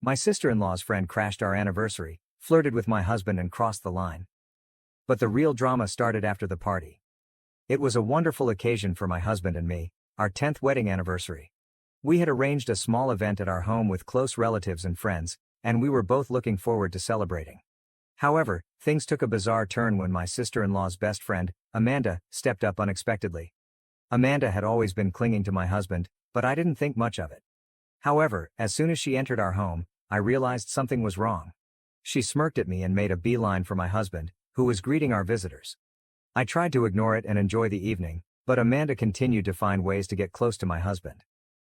My sister-in-law's friend crashed our anniversary, flirted with my husband and crossed the line. But the real drama started after the party. It was a wonderful occasion for my husband and me, our 10th wedding anniversary. We had arranged a small event at our home with close relatives and friends, and we were both looking forward to celebrating. However, things took a bizarre turn when my sister-in-law's best friend, Amanda, stepped up unexpectedly. Amanda had always been clinging to my husband, but I didn't think much of it. However, as soon as she entered our home, I realized something was wrong. She smirked at me and made a beeline for my husband, who was greeting our visitors. I tried to ignore it and enjoy the evening, but Amanda continued to find ways to get close to my husband.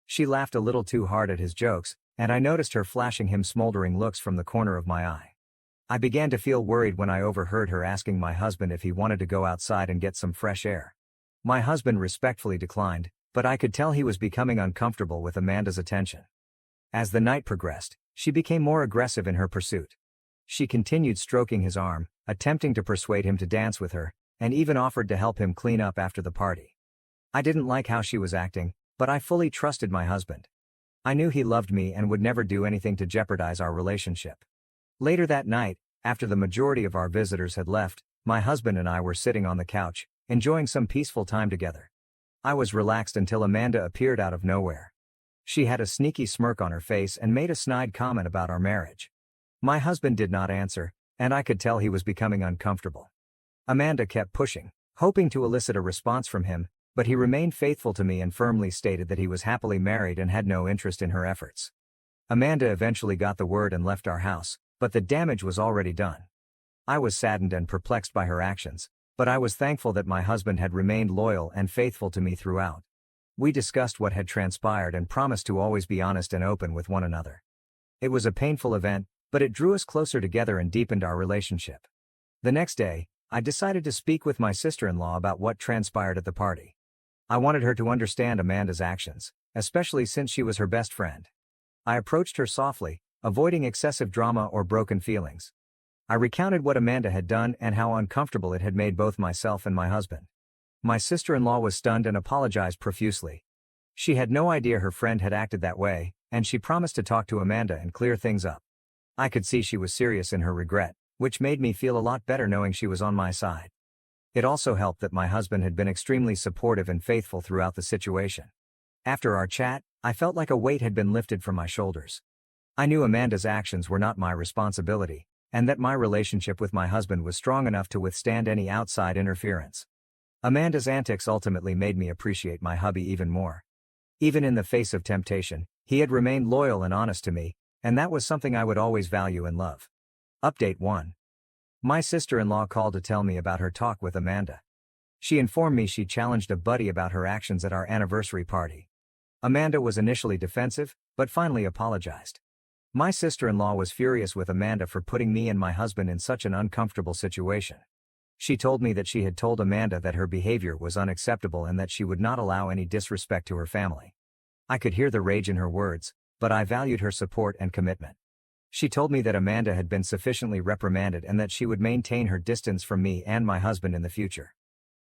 She laughed a little too hard at his jokes, and I noticed her flashing him smoldering looks from the corner of my eye. I began to feel worried when I overheard her asking my husband if he wanted to go outside and get some fresh air. My husband respectfully declined, but I could tell he was becoming uncomfortable with Amanda's attention. As the night progressed, she became more aggressive in her pursuit. She continued stroking his arm, attempting to persuade him to dance with her, and even offered to help him clean up after the party. I didn't like how she was acting, but I fully trusted my husband. I knew he loved me and would never do anything to jeopardize our relationship. Later that night, after the majority of our visitors had left, my husband and I were sitting on the couch, enjoying some peaceful time together. I was relaxed until Amanda appeared out of nowhere. She had a sneaky smirk on her face and made a snide comment about our marriage. My husband did not answer, and I could tell he was becoming uncomfortable. Amanda kept pushing, hoping to elicit a response from him, but he remained faithful to me and firmly stated that he was happily married and had no interest in her efforts. Amanda eventually got the word and left our house, but the damage was already done. I was saddened and perplexed by her actions, but I was thankful that my husband had remained loyal and faithful to me throughout. We discussed what had transpired and promised to always be honest and open with one another. It was a painful event, but it drew us closer together and deepened our relationship. The next day, I decided to speak with my sister-in-law about what transpired at the party. I wanted her to understand Amanda's actions, especially since she was her best friend. I approached her softly, avoiding excessive drama or broken feelings. I recounted what Amanda had done and how uncomfortable it had made both myself and my husband. My sister-in-law was stunned and apologized profusely. She had no idea her friend had acted that way, and she promised to talk to Amanda and clear things up. I could see she was serious in her regret, which made me feel a lot better knowing she was on my side. It also helped that my husband had been extremely supportive and faithful throughout the situation. After our chat, I felt like a weight had been lifted from my shoulders. I knew Amanda's actions were not my responsibility, and that my relationship with my husband was strong enough to withstand any outside interference. Amanda's antics ultimately made me appreciate my hubby even more. Even in the face of temptation, he had remained loyal and honest to me, and that was something I would always value and love. Update 1. My sister-in-law called to tell me about her talk with Amanda. She informed me she challenged a buddy about her actions at our anniversary party. Amanda was initially defensive, but finally apologized. My sister-in-law was furious with Amanda for putting me and my husband in such an uncomfortable situation. She told me that she had told Amanda that her behavior was unacceptable and that she would not allow any disrespect to her family. I could hear the rage in her words, but I valued her support and commitment. She told me that Amanda had been sufficiently reprimanded and that she would maintain her distance from me and my husband in the future.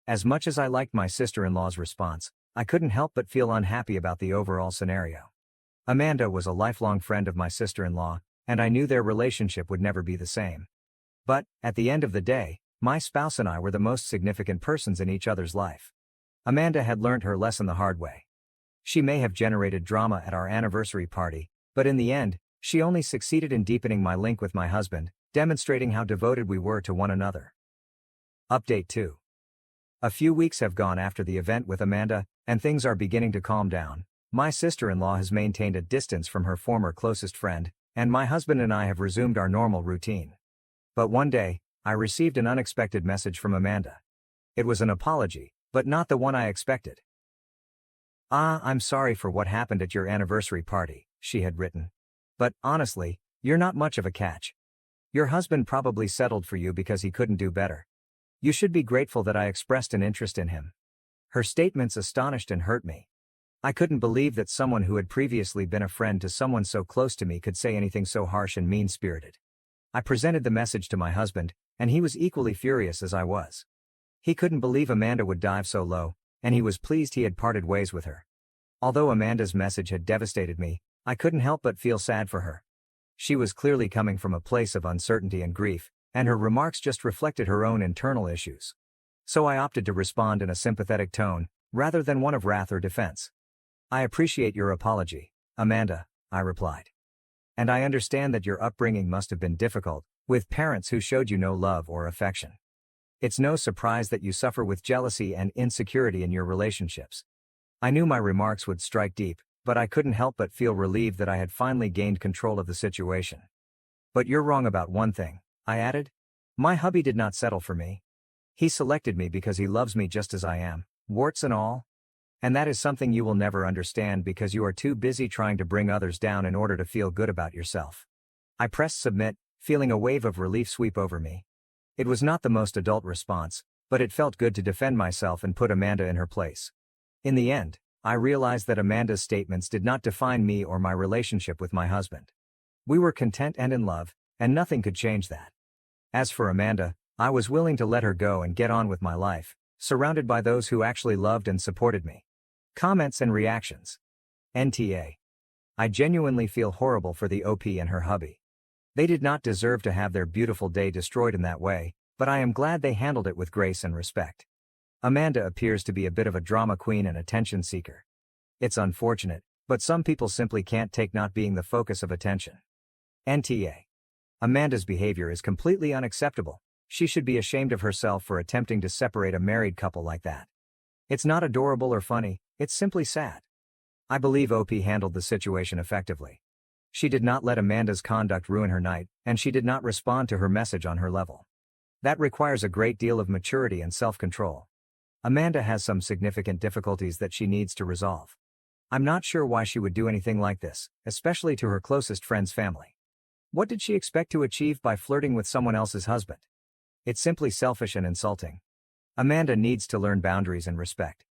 As much as I liked my sister-in-law's response, I couldn't help but feel unhappy about the overall scenario. Amanda was a lifelong friend of my sister-in-law, and I knew their relationship would never be the same. But, at the end of the day, my spouse and I were the most significant persons in each other's life. Amanda had learned her lesson the hard way. She may have generated drama at our anniversary party, but in the end, she only succeeded in deepening my link with my husband, demonstrating how devoted we were to one another. Update 2. A few weeks have gone after the event with Amanda, and things are beginning to calm down. My sister-in-law has maintained a distance from her former closest friend, and my husband and I have resumed our normal routine. But one day, I received an unexpected message from Amanda. It was an apology, but not the one I expected. I'm sorry for what happened at your anniversary party," she had written. "But, honestly, you're not much of a catch. Your husband probably settled for you because he couldn't do better. You should be grateful that I expressed an interest in him." Her statements astonished and hurt me. I couldn't believe that someone who had previously been a friend to someone so close to me could say anything so harsh and mean-spirited. I presented the message to my husband, and he was equally furious as I was. He couldn't believe Amanda would dive so low, and he was pleased he had parted ways with her. Although Amanda's message had devastated me, I couldn't help but feel sad for her. She was clearly coming from a place of uncertainty and grief, and her remarks just reflected her own internal issues. So I opted to respond in a sympathetic tone, rather than one of wrath or defense. "I appreciate your apology, Amanda," I replied. "And I understand that your upbringing must have been difficult, with parents who showed you no love or affection. It's no surprise that you suffer with jealousy and insecurity in your relationships." I knew my remarks would strike deep, but I couldn't help but feel relieved that I had finally gained control of the situation. "But you're wrong about one thing," I added. "My hubby did not settle for me. He selected me because he loves me just as I am, warts and all. And that is something you will never understand because you are too busy trying to bring others down in order to feel good about yourself." I pressed submit, feeling a wave of relief sweep over me. It was not the most adult response, but it felt good to defend myself and put Amanda in her place. In the end, I realized that Amanda's statements did not define me or my relationship with my husband. We were content and in love, and nothing could change that. As for Amanda, I was willing to let her go and get on with my life, surrounded by those who actually loved and supported me. Comments and reactions. NTA. I genuinely feel horrible for the OP and her hubby. They did not deserve to have their beautiful day destroyed in that way, but I am glad they handled it with grace and respect. Amanda appears to be a bit of a drama queen and attention seeker. It's unfortunate, but some people simply can't take not being the focus of attention. NTA. Amanda's behavior is completely unacceptable. She should be ashamed of herself for attempting to separate a married couple like that. It's not adorable or funny, it's simply sad. I believe OP handled the situation effectively. She did not let Amanda's conduct ruin her night, and she did not respond to her message on her level. That requires a great deal of maturity and self-control. Amanda has some significant difficulties that she needs to resolve. I'm not sure why she would do anything like this, especially to her closest friend's family. What did she expect to achieve by flirting with someone else's husband? It's simply selfish and insulting. Amanda needs to learn boundaries and respect.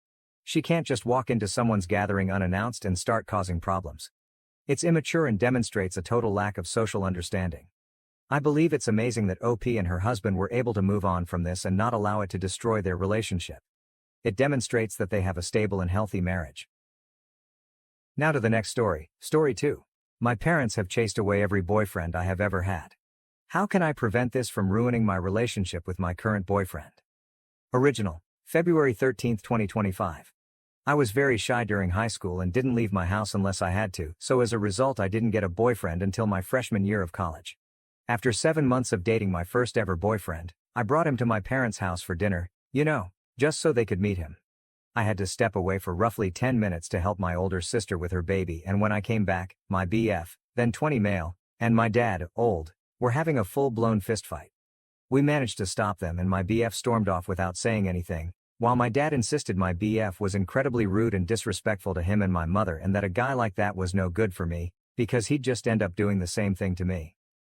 She can't just walk into someone's gathering unannounced and start causing problems. It's immature and demonstrates a total lack of social understanding. I believe it's amazing that OP and her husband were able to move on from this and not allow it to destroy their relationship. It demonstrates that they have a stable and healthy marriage. Now to the next story, story 2. My parents have chased away every boyfriend I have ever had. How can I prevent this from ruining my relationship with my current boyfriend? Original, February 13, 2025. I was very shy during high school and didn't leave my house unless I had to, so as a result I didn't get a boyfriend until my freshman year of college. After 7 months of dating my first ever boyfriend, I brought him to my parents' house for dinner, just so they could meet him. I had to step away for roughly 10 minutes to help my older sister with her baby, and when I came back, my BF, then 20 male, and my dad, old, were having a full-blown fistfight. We managed to stop them and my BF stormed off without saying anything, while my dad insisted my BF was incredibly rude and disrespectful to him and my mother and that a guy like that was no good for me, because he'd just end up doing the same thing to me.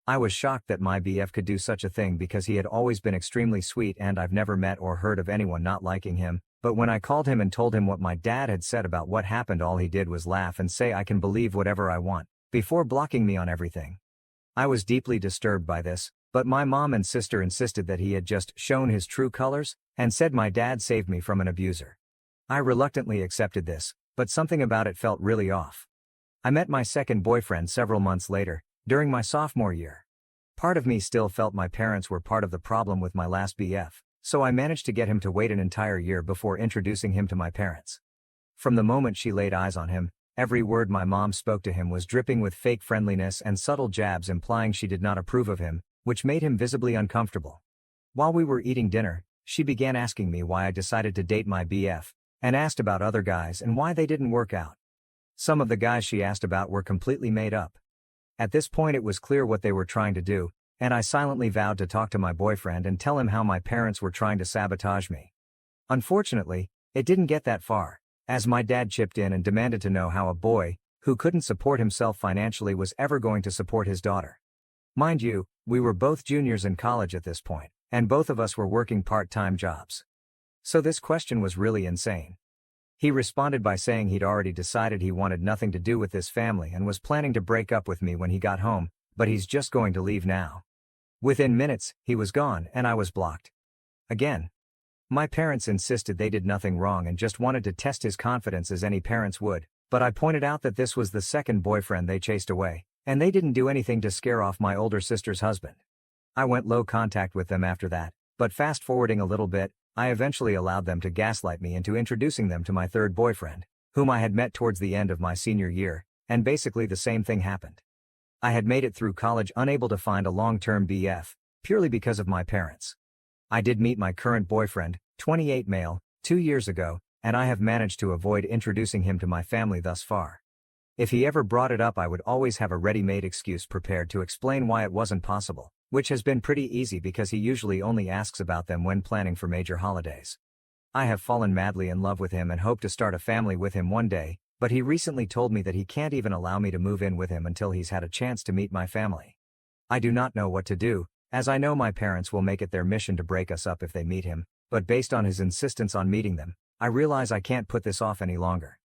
I was shocked that my BF could do such a thing because he had always been extremely sweet and I've never met or heard of anyone not liking him, but when I called him and told him what my dad had said about what happened, all he did was laugh and say I can believe whatever I want, before blocking me on everything. I was deeply disturbed by this, but my mom and sister insisted that he had just shown his true colors, and said my dad saved me from an abuser. I reluctantly accepted this, but something about it felt really off. I met my second boyfriend several months later, during my sophomore year. Part of me still felt my parents were part of the problem with my last BF, so I managed to get him to wait an entire year before introducing him to my parents. From the moment she laid eyes on him, every word my mom spoke to him was dripping with fake friendliness and subtle jabs implying she did not approve of him, which made him visibly uncomfortable. While we were eating dinner, she began asking me why I decided to date my BF, and asked about other guys and why they didn't work out. Some of the guys she asked about were completely made up. At this point it was clear what they were trying to do, and I silently vowed to talk to my boyfriend and tell him how my parents were trying to sabotage me. Unfortunately, it didn't get that far, as my dad chipped in and demanded to know how a boy, who couldn't support himself financially, was ever going to support his daughter. Mind you, we were both juniors in college at this point, and both of us were working part-time jobs. So this question was really insane. He responded by saying he'd already decided he wanted nothing to do with this family and was planning to break up with me when he got home, but he's just going to leave now. Within minutes, he was gone and I was blocked. Again. My parents insisted they did nothing wrong and just wanted to test his confidence as any parents would, but I pointed out that this was the second boyfriend they chased away, And they didn't do anything to scare off my older sister's husband. I went low contact with them after that, but fast forwarding a little bit, I eventually allowed them to gaslight me into introducing them to my third boyfriend, whom I had met towards the end of my senior year, and basically the same thing happened. I had made it through college unable to find a long-term BF, purely because of my parents. I did meet my current boyfriend, 28 male, 2 years ago, and I have managed to avoid introducing him to my family thus far. If he ever brought it up, I would always have a ready-made excuse prepared to explain why it wasn't possible, which has been pretty easy because he usually only asks about them when planning for major holidays. I have fallen madly in love with him and hope to start a family with him one day, but he recently told me that he can't even allow me to move in with him until he's had a chance to meet my family. I do not know what to do, as I know my parents will make it their mission to break us up if they meet him, but based on his insistence on meeting them, I realize I can't put this off any longer.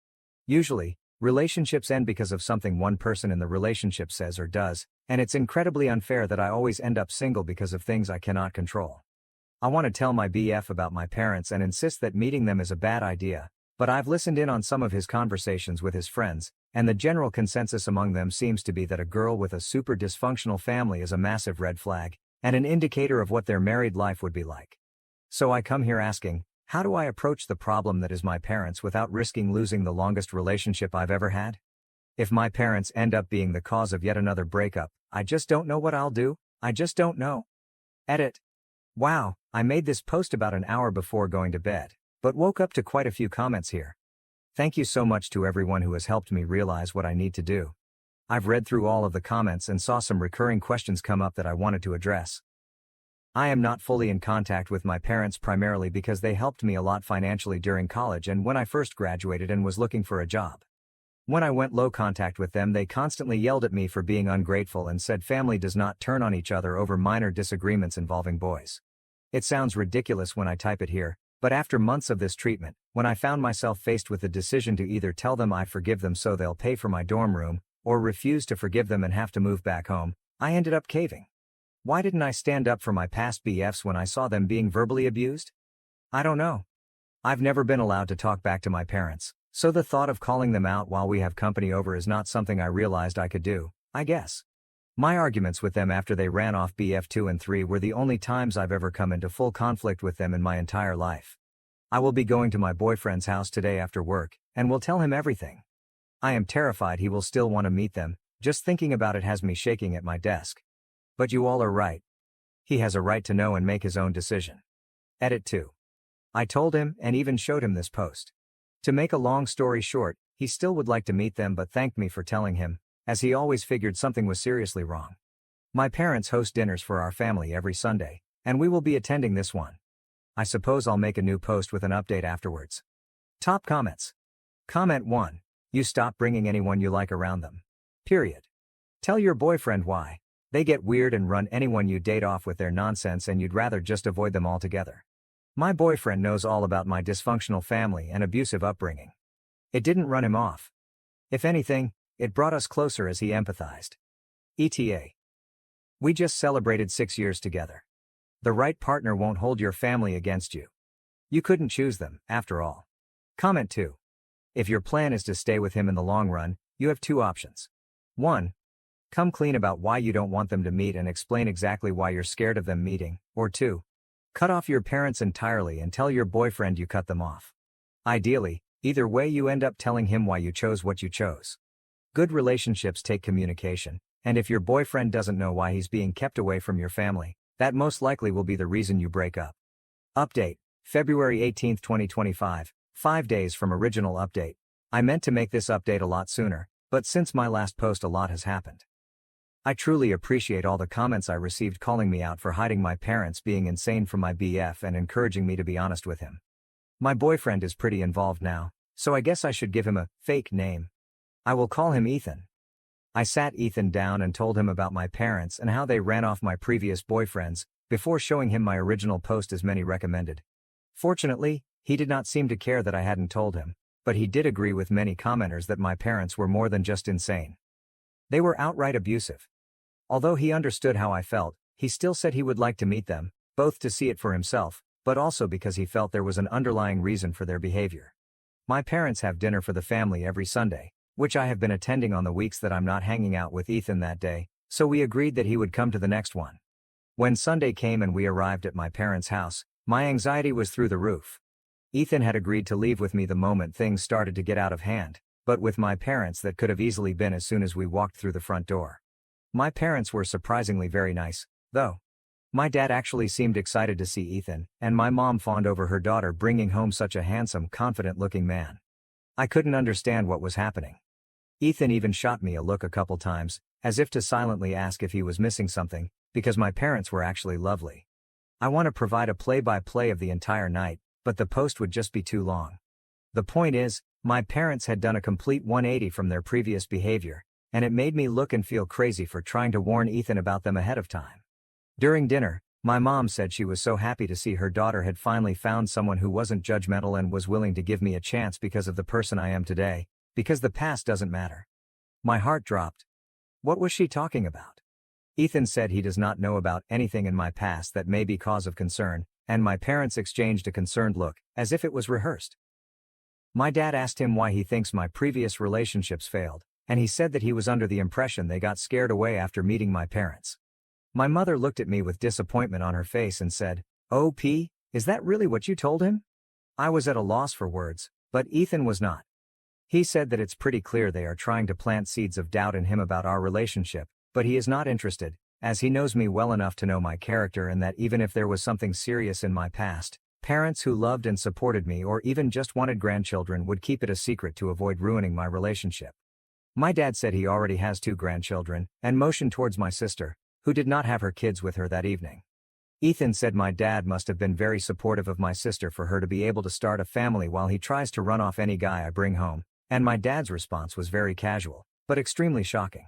Usually, relationships end because of something one person in the relationship says or does, and it's incredibly unfair that I always end up single because of things I cannot control. I want to tell my BF about my parents and insist that meeting them is a bad idea, but I've listened in on some of his conversations with his friends, and the general consensus among them seems to be that a girl with a super dysfunctional family is a massive red flag, and an indicator of what their married life would be like. So I come here asking, how do I approach the problem that is my parents without risking losing the longest relationship I've ever had? If my parents end up being the cause of yet another breakup, I just don't know what I'll do. I just don't know. Edit. Wow, I made this post about an hour before going to bed, but woke up to quite a few comments here. Thank you so much to everyone who has helped me realize what I need to do. I've read through all of the comments and saw some recurring questions come up that I wanted to address. I am not fully in contact with my parents primarily because they helped me a lot financially during college and when I first graduated and was looking for a job. When I went low contact with them, they constantly yelled at me for being ungrateful and said family does not turn on each other over minor disagreements involving boys. It sounds ridiculous when I type it here, but after months of this treatment, when I found myself faced with the decision to either tell them I forgive them so they'll pay for my dorm room, or refuse to forgive them and have to move back home, I ended up caving. Why didn't I stand up for my past BFs when I saw them being verbally abused? I don't know. I've never been allowed to talk back to my parents, so the thought of calling them out while we have company over is not something I realized I could do, I guess. My arguments with them after they ran off BF 2 and 3 were the only times I've ever come into full conflict with them in my entire life. I will be going to my boyfriend's house today after work, and will tell him everything. I am terrified he will still want to meet them, just thinking about it has me shaking at my desk. But you all are right. He has a right to know and make his own decision. Edit 2. I told him and even showed him this post. To make a long story short, he still would like to meet them but thanked me for telling him, as he always figured something was seriously wrong. My parents host dinners for our family every Sunday, and we will be attending this one. I suppose I'll make a new post with an update afterwards. Top comments. Comment 1. You stop bringing anyone you like around them. Period. Tell your boyfriend why. They get weird and run anyone you date off with their nonsense and you'd rather just avoid them altogether. My boyfriend knows all about my dysfunctional family and abusive upbringing. It didn't run him off. If anything, it brought us closer as he empathized. ETA. We just celebrated 6 years together. The right partner won't hold your family against you. You couldn't choose them, after all. Comment 2. If your plan is to stay with him in the long run, you have 2 options. 1. Come clean about why you don't want them to meet and explain exactly why you're scared of them meeting, or 2. Cut off your parents entirely and tell your boyfriend you cut them off. Ideally, either way you end up telling him why you chose what you chose. Good relationships take communication, and if your boyfriend doesn't know why he's being kept away from your family, that most likely will be the reason you break up. Update, February 18, 2025, 5 days from original update. I meant to make this update a lot sooner, but since my last post a lot has happened. I truly appreciate all the comments I received calling me out for hiding my parents being insane from my BF and encouraging me to be honest with him. My boyfriend is pretty involved now, so I guess I should give him a fake name. I will call him Ethan. I sat Ethan down and told him about my parents and how they ran off my previous boyfriends, before showing him my original post as many recommended. Fortunately, he did not seem to care that I hadn't told him, but he did agree with many commenters that my parents were more than just insane. They were outright abusive. Although he understood how I felt, he still said he would like to meet them, both to see it for himself, but also because he felt there was an underlying reason for their behavior. My parents have dinner for the family every Sunday, which I have been attending on the weeks that I'm not hanging out with Ethan that day, so we agreed that he would come to the next one. When Sunday came and we arrived at my parents' house, my anxiety was through the roof. Ethan had agreed to leave with me the moment things started to get out of hand, but with my parents that could have easily been as soon as we walked through the front door. My parents were surprisingly very nice, though. My dad actually seemed excited to see Ethan, and my mom fawned over her daughter bringing home such a handsome, confident-looking man. I couldn't understand what was happening. Ethan even shot me a look a couple times, as if to silently ask if he was missing something, because my parents were actually lovely. I want to provide a play-by-play of the entire night, but the post would just be too long. The point is, my parents had done a complete 180 from their previous behavior, and it made me look and feel crazy for trying to warn Ethan about them ahead of time. During dinner, my mom said she was so happy to see her daughter had finally found someone who wasn't judgmental and was willing to give me a chance because of the person I am today, because the past doesn't matter. My heart dropped. What was she talking about? Ethan said he does not know about anything in my past that may be cause of concern, and my parents exchanged a concerned look, as if it was rehearsed. My dad asked him why he thinks my previous relationships failed, and he said that he was under the impression they got scared away after meeting my parents. My mother looked at me with disappointment on her face and said, "Oh, P, is that really what you told him?" I was at a loss for words, but Ethan was not. He said that it's pretty clear they are trying to plant seeds of doubt in him about our relationship, but he is not interested, as he knows me well enough to know my character and that even if there was something serious in my past, parents who loved and supported me or even just wanted grandchildren would keep it a secret to avoid ruining my relationship. My dad said he already has 2 grandchildren, and motioned towards my sister, who did not have her kids with her that evening. Ethan said my dad must have been very supportive of my sister for her to be able to start a family while he tries to run off any guy I bring home, and my dad's response was very casual, but extremely shocking.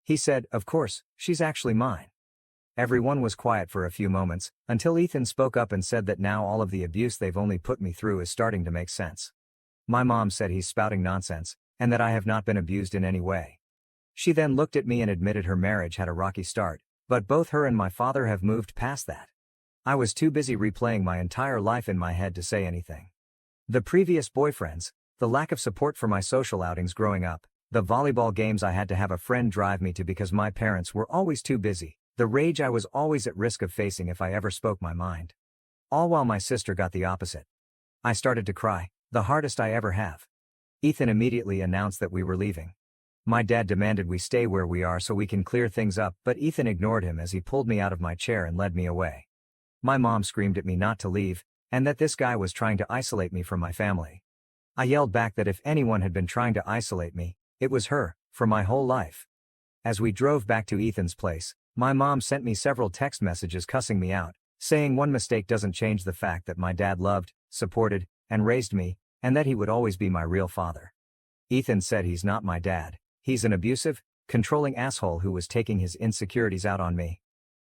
He said, "Of course, she's actually mine." Everyone was quiet for a few moments, until Ethan spoke up and said that now all of the abuse they've only put me through is starting to make sense. My mom said he's spouting nonsense, and that I have not been abused in any way. She then looked at me and admitted her marriage had a rocky start, but both her and my father have moved past that. I was too busy replaying my entire life in my head to say anything. The previous boyfriends, the lack of support for my social outings growing up, the volleyball games I had to have a friend drive me to because my parents were always too busy, the rage I was always at risk of facing if I ever spoke my mind. All while my sister got the opposite. I started to cry, the hardest I ever have. Ethan immediately announced that we were leaving. My dad demanded we stay where we are so we can clear things up, but Ethan ignored him as he pulled me out of my chair and led me away. My mom screamed at me not to leave, and that this guy was trying to isolate me from my family. I yelled back that if anyone had been trying to isolate me, it was her, for my whole life. As we drove back to Ethan's place, my mom sent me several text messages cussing me out, saying one mistake doesn't change the fact that my dad loved, supported, and raised me, and that he would always be my real father. Ethan said he's not my dad, he's an abusive, controlling asshole who was taking his insecurities out on me.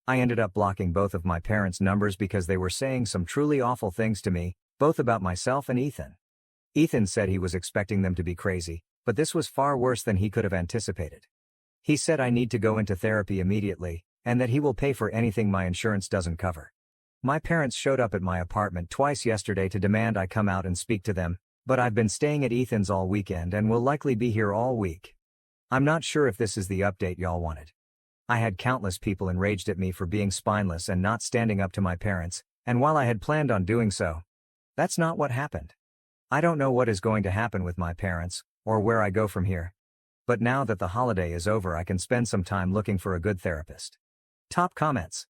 I ended up blocking both of my parents' numbers because they were saying some truly awful things to me, both about myself and Ethan. Ethan said he was expecting them to be crazy, but this was far worse than he could have anticipated. He said I need to go into therapy immediately, and that he will pay for anything my insurance doesn't cover. My parents showed up at my apartment twice yesterday to demand I come out and speak to them, but I've been staying at Ethan's all weekend and will likely be here all week. I'm not sure if this is the update y'all wanted. I had countless people enraged at me for being spineless and not standing up to my parents, and while I had planned on doing so, that's not what happened. I don't know what is going to happen with my parents, or where I go from here. But now that the holiday is over, I can spend some time looking for a good therapist. Top comments.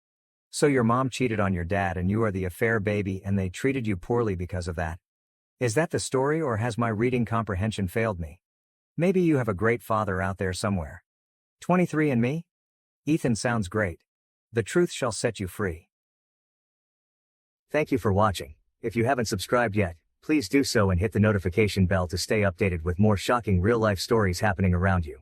So your mom cheated on your dad and you are the affair baby and they treated you poorly because of that. Is that the story, or has my reading comprehension failed me? Maybe you have a great father out there somewhere. 23andMe? Ethan sounds great. The truth shall set you free. Thank you for watching. If you haven't subscribed yet, please do so and hit the notification bell to stay updated with more shocking real-life stories happening around you.